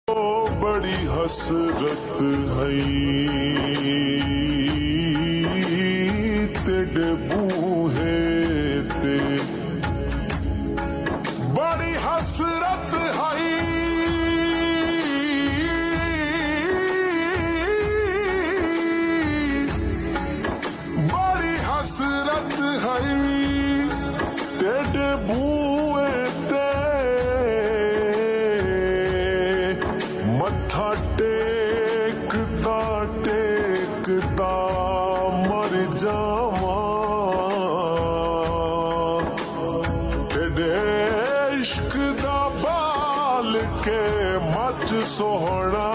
बड़ी हसरत है तेरे बूहे ते बड़ी हसरत है बड़ी हसरत है तेरे बूहे ते मत्था टेकदा टेकदा मर जावा तेरे इश्क दा बाल के मच सोहना